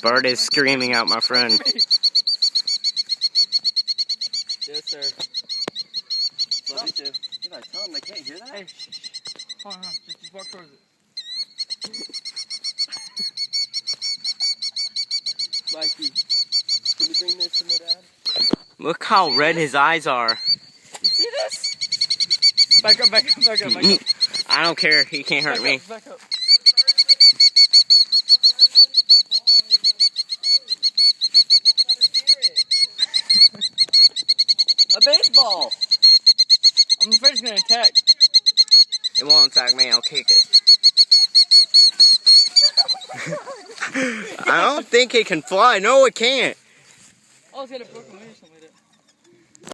Bird is screaming out my friend. Yes, sir. Love you too. If I tell them they can't hear that? Hey, shh. Hold on. Just walk towards it. Mikey, can you bring this to my dad? Look how red his eyes are. You see this? Back up, back up, back up, back up. I don't care. He can't hurt me. Back up. A baseball! I'm afraid it's gonna attack. It won't attack me. I'll kick it. I don't think it can fly. No, it can't. Oh, it's got a broken wing or something like that.